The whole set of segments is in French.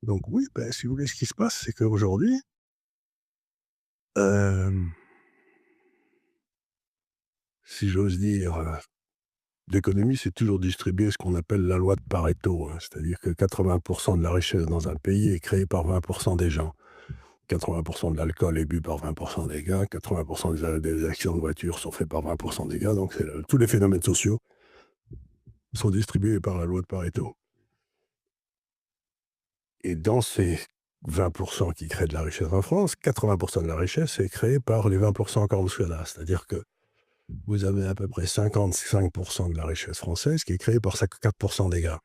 Donc oui, si vous voulez, ce qui se passe, c'est qu'aujourd'hui, hem, si j'ose dire, l'économie, c'est toujours distribuer ce qu'on appelle la loi de Pareto, hein. C'est-à-dire que 80 de la richesse dans un pays est créée par 20 des gens. 80 de l'alcool est bu par 20 des gars, 80 des accidents de voiture sont faits par 20 des gars, donc c'est le tous les phénomènes sociaux sont distribués par la loi de Pareto. Et dans ces 20 qui créent de la richesse en France, 80 de la richesse est créée par les 20 encore en dessous là. C'est-à-dire que vous avez à peu près 55 de la richesse française qui est créée par 4 des gars.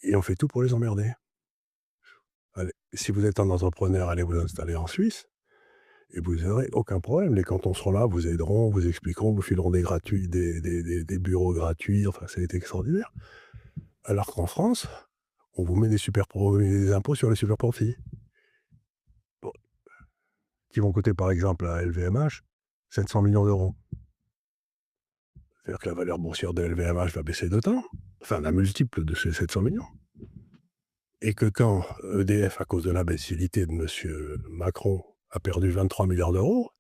Et on fait tout pour les emmerder. Allez, si vous êtes un entrepreneur, allez vous installer en Suisse et vous n'aurez aucun problème. Les cantons seront là, vous aideront, vous expliqueront, vous fileront des gratuits, des bureaux gratuits, enfin, c'est extraordinaire. Alors qu'en France, on vous met des impôts sur les super profits. Bon, qui vont coûter par exemple à LVMH 700 millions d'euros. C'est-à-dire que la valeur boursière de LVMH va baisser d'autant, enfin d'un multiple de ces 700 millions. Et que quand EDF, à cause de l'imbécilité de monsieur Macron, a perdu 23 milliards d'euros,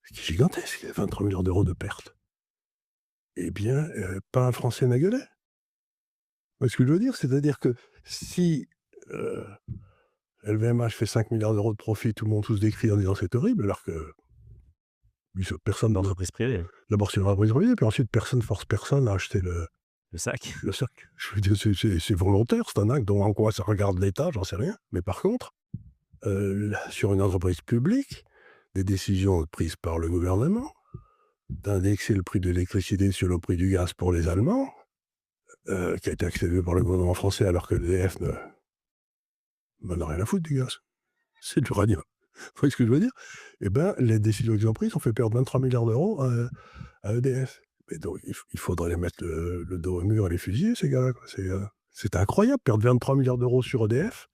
ce qui est gigantesque, 23 milliards d'euros de pertes, eh bien, pas un Français n'a gueulé. Vous voyez ce que je veux dire? C'est-à-dire que si, heu, LVMH fait 5 milliards d'euros de profit, tout le monde tous des cris en disant: «C'est horrible», alors que lui, personne ne D'entreprise privée, d'abord c'est une entreprise privée, puis ensuite personne force personne à acheter le sac. le sac. Je veux dire, c'est volontaire, c'est un acte, donc en quoi ça regarde l'État, j'en sais rien. Mais par contre, sur une entreprise publique, des décisions prises par le gouvernement, d'indexer le prix de l'électricité sur le prix du gaz pour les Allemands, qui a été accepté par le gouvernement français alors que EDF n'en a rien à foutre du gaz. C'est de l'uranium. Vous voyez ce que je veux dire? Eh ben, les décisions qu'ils ont prises ont fait perdre 23 milliards d'euros à EDF. Et donc il faudrait les mettre le dos au mur et les fusiller ces gars-là, quoi. C'est incroyable, perdre 23 milliards d'euros sur EDF,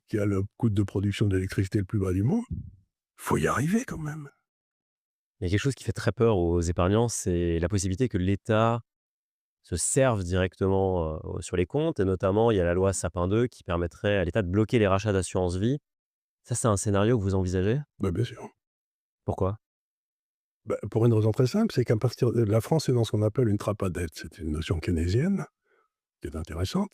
qui a le coût de production d'électricité le plus bas du monde. Faut y arriver quand même. Il y a quelque chose qui fait très peur aux épargnants, c'est la possibilité que l'État se serve directement, sur les comptes et notamment, il y a la loi Sapin 2 qui permettrait à l'État de bloquer les rachats d'assurance vie. Ça, c'est un scénario que vous envisagez? Bah, bien sûr. Pourquoi? Bah, pour une raison très simple, c'est qu'à partir de la France est dans ce qu'on appelle une trappe à dette. C'est une notion keynésienne qui est intéressante.